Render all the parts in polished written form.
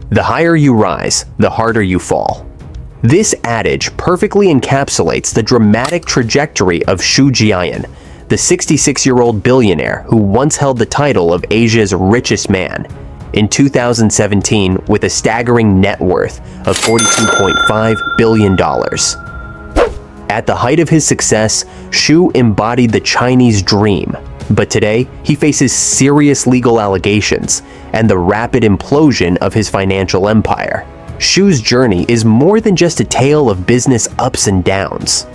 The higher you rise, the harder you fall. This adage perfectly encapsulates the dramatic trajectory of Xu Jiayin, the 66-year-old billionaire who once held the title of Asia's richest man, in 2017 with a staggering net worth of $42.5 billion. At the height of his success, Xu embodied the Chinese dream, but today he faces serious legal allegations and the rapid implosion of his financial empire. Xu's journey is more than just a tale of business ups and downs.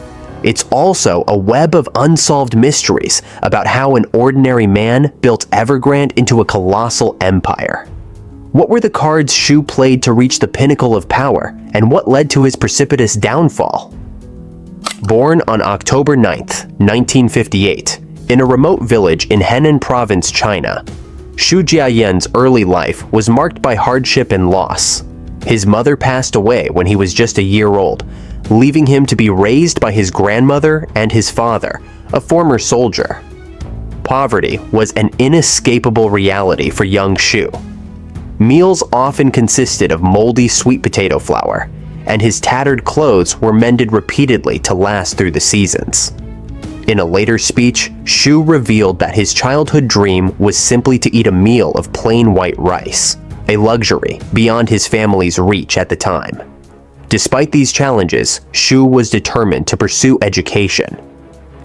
It's also a web of unsolved mysteries about how an ordinary man built Evergrande into a colossal empire. What were the cards Xu played to reach the pinnacle of power, and what led to his precipitous downfall? Born on October 9, 1958, in a remote village in Henan Province, China, Xu Jiayin's early life was marked by hardship and loss. His mother passed away when he was just a year old, leaving him to be raised by his grandmother and his father, a former soldier. Poverty was an inescapable reality for young Xu. Meals often consisted of moldy sweet potato flour, and his tattered clothes were mended repeatedly to last through the seasons. In a later speech, Xu revealed that his childhood dream was simply to eat a meal of plain white rice, a luxury beyond his family's reach at the time. Despite these challenges, Xu was determined to pursue education.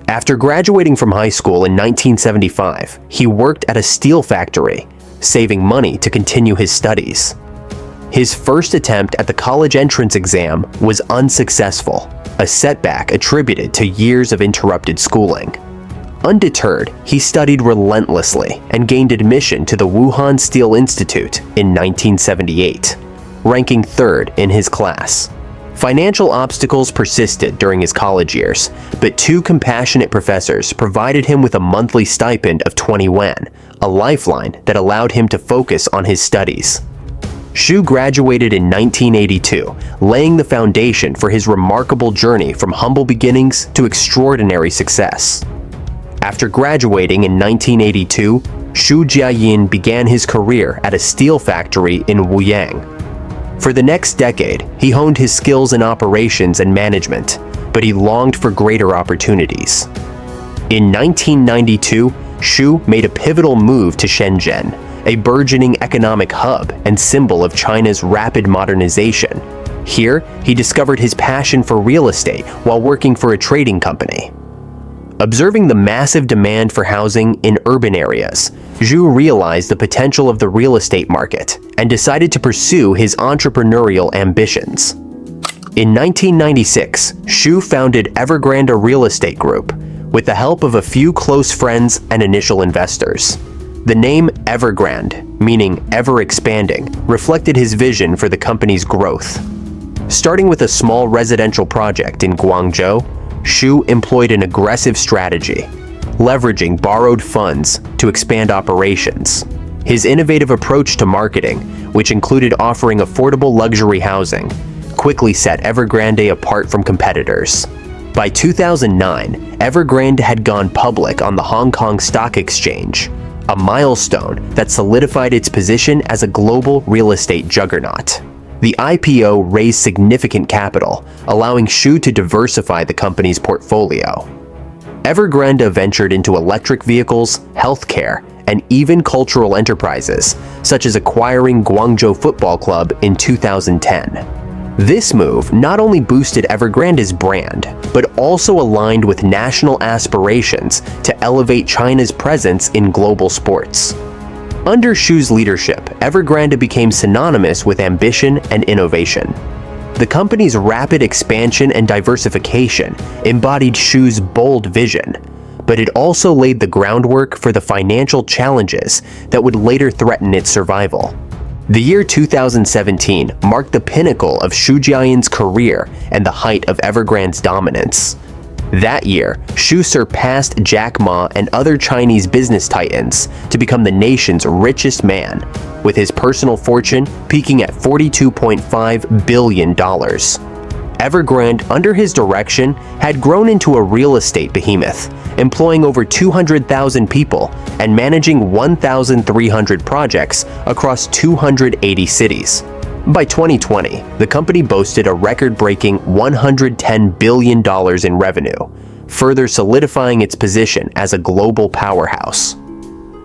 After graduating from high school in 1975, he worked at a steel factory, saving money to continue his studies. His first attempt at the college entrance exam was unsuccessful, a setback attributed to years of interrupted schooling. Undeterred, he studied relentlessly and gained admission to the Wuhan Steel Institute in 1978, ranking third in his class. Financial obstacles persisted during his college years, but two compassionate professors provided him with a monthly stipend of 20 yuan, a lifeline that allowed him to focus on his studies. Xu graduated in 1982, laying the foundation for his remarkable journey from humble beginnings to extraordinary success. After graduating in 1982, Xu Jiayin began his career at a steel factory in Wuyang. For the next decade, he honed his skills in operations and management, but he longed for greater opportunities. In 1992, Xu made a pivotal move to Shenzhen, a burgeoning economic hub and symbol of China's rapid modernization. Here, he discovered his passion for real estate while working for a trading company. Observing the massive demand for housing in urban areas, Xu realized the potential of the real estate market and decided to pursue his entrepreneurial ambitions. In 1996, Xu founded Evergrande Real Estate Group with the help of a few close friends and initial investors. The name Evergrande, meaning ever-expanding, reflected his vision for the company's growth. Starting with a small residential project in Guangzhou, Xu employed an aggressive strategy, leveraging borrowed funds to expand operations. His innovative approach to marketing, which included offering affordable luxury housing, quickly set Evergrande apart from competitors. By 2009, Evergrande had gone public on the Hong Kong Stock Exchange, a milestone that solidified its position as a global real estate juggernaut. The IPO raised significant capital, allowing Xu to diversify the company's portfolio. Evergrande ventured into electric vehicles, healthcare, and even cultural enterprises, such as acquiring Guangzhou Football Club in 2010. This move not only boosted Evergrande's brand, but also aligned with national aspirations to elevate China's presence in global sports. Under Xu's leadership, Evergrande became synonymous with ambition and innovation. The company's rapid expansion and diversification embodied Xu's bold vision, but it also laid the groundwork for the financial challenges that would later threaten its survival. The year 2017 marked the pinnacle of Xu Jiayin's career and the height of Evergrande's dominance. That year, Xu surpassed Jack Ma and other Chinese business titans to become the nation's richest man, with his personal fortune peaking at $42.5 billion. Evergrande, under his direction, had grown into a real estate behemoth, employing over 200,000 people and managing 1,300 projects across 280 cities. By 2020, the company boasted a record-breaking $110 billion in revenue, further solidifying its position as a global powerhouse.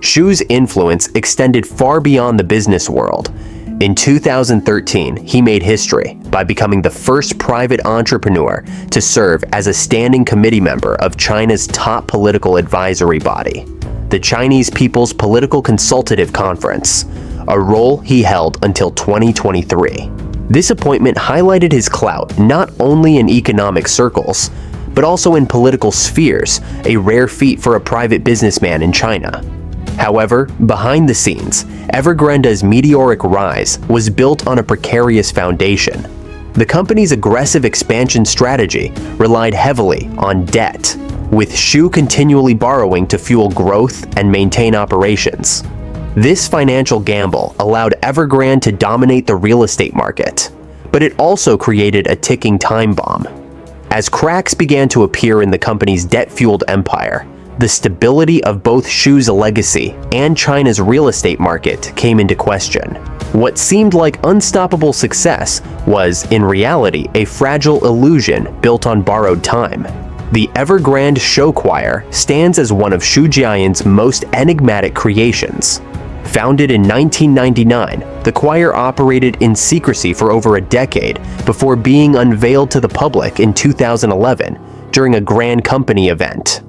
Xu's influence extended far beyond the business world. In 2013, he made history by becoming the first private entrepreneur to serve as a standing committee member of China's top political advisory body, the Chinese People's Political Consultative Conference, a role he held until 2023. This appointment highlighted his clout not only in economic circles, but also in political spheres, a rare feat for a private businessman in China. However, behind the scenes, Evergrande's meteoric rise was built on a precarious foundation. The company's aggressive expansion strategy relied heavily on debt, with Xu continually borrowing to fuel growth and maintain operations. This financial gamble allowed Evergrande to dominate the real estate market, but it also created a ticking time bomb. As cracks began to appear in the company's debt-fueled empire, the stability of both Xu's legacy and China's real estate market came into question. What seemed like unstoppable success was, in reality, a fragile illusion built on borrowed time. The Evergrande Show Choir stands as one of Xu Jiayin's most enigmatic creations. Founded in 1999, the choir operated in secrecy for over a decade before being unveiled to the public in 2011 during a grand company event.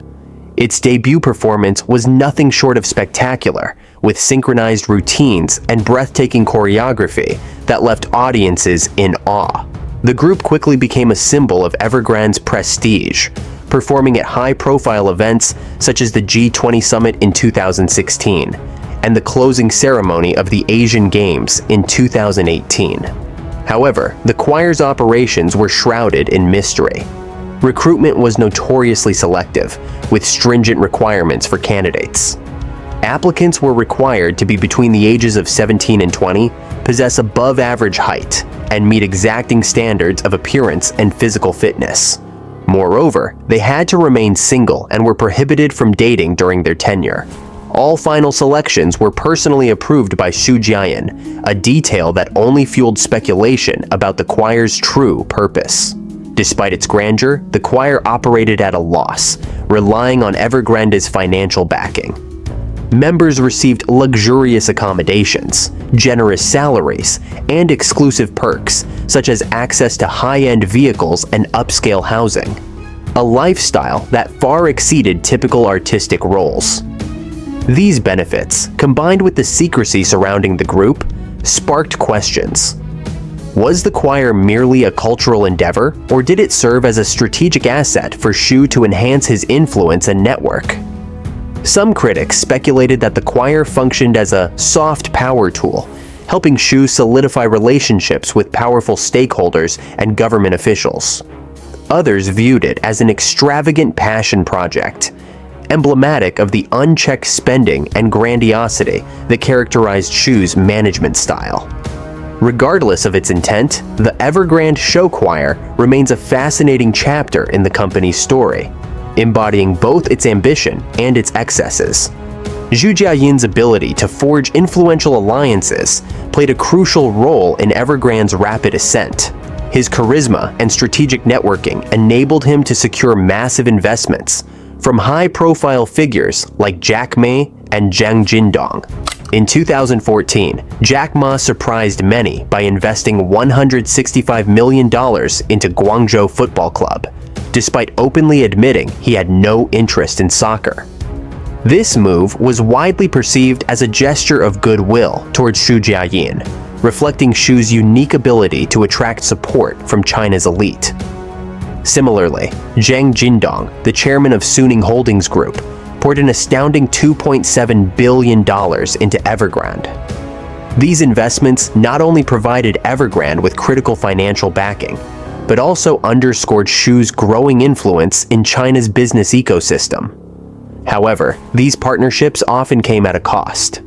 Its debut performance was nothing short of spectacular, with synchronized routines and breathtaking choreography that left audiences in awe. The group quickly became a symbol of Evergrande's prestige, performing at high-profile events such as the G20 Summit in 2016 and the closing ceremony of the Asian Games in 2018. However, the choir's operations were shrouded in mystery. Recruitment was notoriously selective, with stringent requirements for candidates. Applicants were required to be between the ages of 17 and 20, possess above-average height, and meet exacting standards of appearance and physical fitness. Moreover, they had to remain single and were prohibited from dating during their tenure. All final selections were personally approved by Xu Jiayin, a detail that only fueled speculation about the choir's true purpose. Despite its grandeur, the choir operated at a loss, relying on Evergrande's financial backing. Members received luxurious accommodations, generous salaries, and exclusive perks, such as access to high-end vehicles and upscale housing, a lifestyle that far exceeded typical artistic roles. These benefits, combined with the secrecy surrounding the group, sparked questions. Was the choir merely a cultural endeavor, or did it serve as a strategic asset for Xu to enhance his influence and network? Some critics speculated that the choir functioned as a soft power tool, helping Xu solidify relationships with powerful stakeholders and government officials. Others viewed it as an extravagant passion project, emblematic of the unchecked spending and grandiosity that characterized Xu's management style. Regardless of its intent, the Evergrande Show Choir remains a fascinating chapter in the company's story, embodying both its ambition and its excesses. Xu Jiayin's ability to forge influential alliances played a crucial role in Evergrande's rapid ascent. His charisma and strategic networking enabled him to secure massive investments from high-profile figures like Jack Ma and Zhang Jindong. In 2014, Jack Ma surprised many by investing $165 million into Guangzhou Football Club, despite openly admitting he had no interest in soccer. This move was widely perceived as a gesture of goodwill towards Xu Jiayin, reflecting Xu's unique ability to attract support from China's elite. Similarly, Zhang Jindong, the chairman of Suning Holdings Group, poured an astounding $2.7 billion into Evergrande. These investments not only provided Evergrande with critical financial backing, but also underscored Xu's growing influence in China's business ecosystem. However, these partnerships often came at a cost.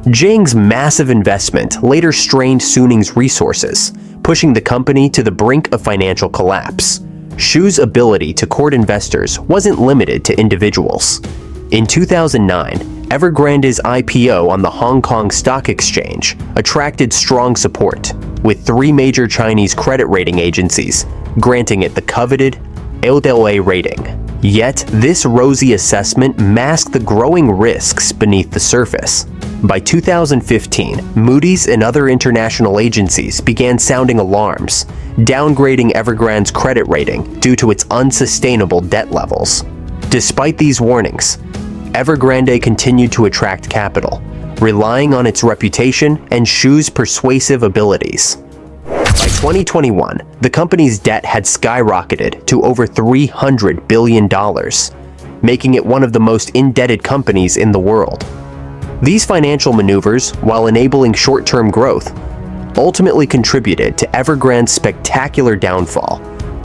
Zhang's massive investment later strained Suning's resources, pushing the company to the brink of financial collapse. Xu's ability to court investors wasn't limited to individuals. In 2009, Evergrande's IPO on the Hong Kong Stock Exchange attracted strong support. with 3 major Chinese credit rating agencies granting it the coveted AA rating. Yet, this rosy assessment masked the growing risks beneath the surface. By 2015, Moody's and other international agencies began sounding alarms, downgrading Evergrande's credit rating due to its unsustainable debt levels. Despite these warnings, Evergrande continued to attract capital, relying on its reputation and Xu's persuasive abilities. By 2021, the company's debt had skyrocketed to over $300 billion, making it one of the most indebted companies in the world. These financial maneuvers, while enabling short-term growth, ultimately contributed to Evergrande's spectacular downfall,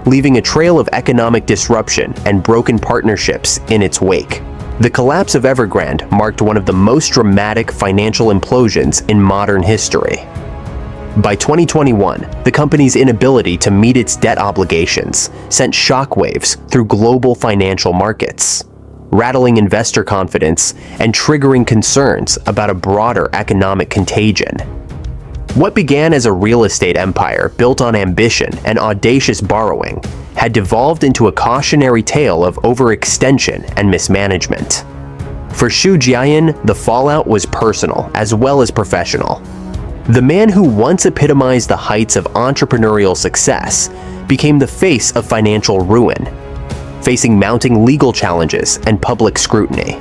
leaving a trail of economic disruption and broken partnerships in its wake. The collapse of Evergrande marked one of the most dramatic financial implosions in modern history. By 2021, the company's inability to meet its debt obligations sent shockwaves through global financial markets, rattling investor confidence and triggering concerns about a broader economic contagion. What began as a real estate empire built on ambition and audacious borrowing had devolved into a cautionary tale of overextension and mismanagement. For Xu Jiayin, the fallout was personal as well as professional. The man who once epitomized the heights of entrepreneurial success became the face of financial ruin, facing mounting legal challenges and public scrutiny.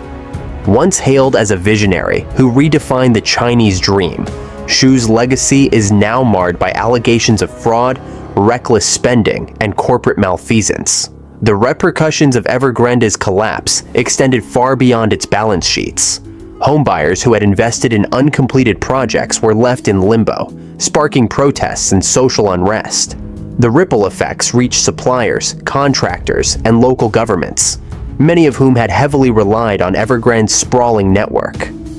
Once hailed as a visionary who redefined the Chinese dream, Xu's legacy is now marred by allegations of fraud, reckless spending, and corporate malfeasance. The repercussions of Evergrande's collapse extended far beyond its balance sheets. Homebuyers who had invested in uncompleted projects were left in limbo, sparking protests and social unrest. The ripple effects reached suppliers, contractors, and local governments, many of whom had heavily relied on Evergrande's sprawling network.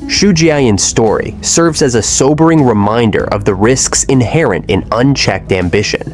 Xu Jiayin's story serves as a sobering reminder of the risks inherent in unchecked ambition.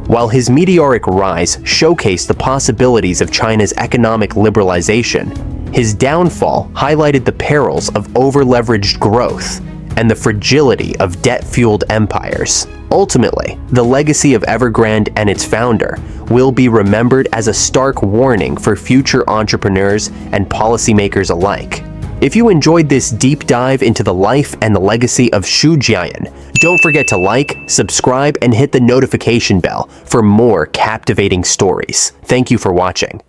While his meteoric rise showcased the possibilities of China's economic liberalization, his downfall highlighted the perils of over-leveraged growth and the fragility of debt-fueled empires. Ultimately, the legacy of Evergrande and its founder will be remembered as a stark warning for future entrepreneurs and policymakers alike. If you enjoyed this deep dive into the life and the legacy of Xu Jiayin, don't forget to like, subscribe, and hit the notification bell for more captivating stories. Thank you for watching.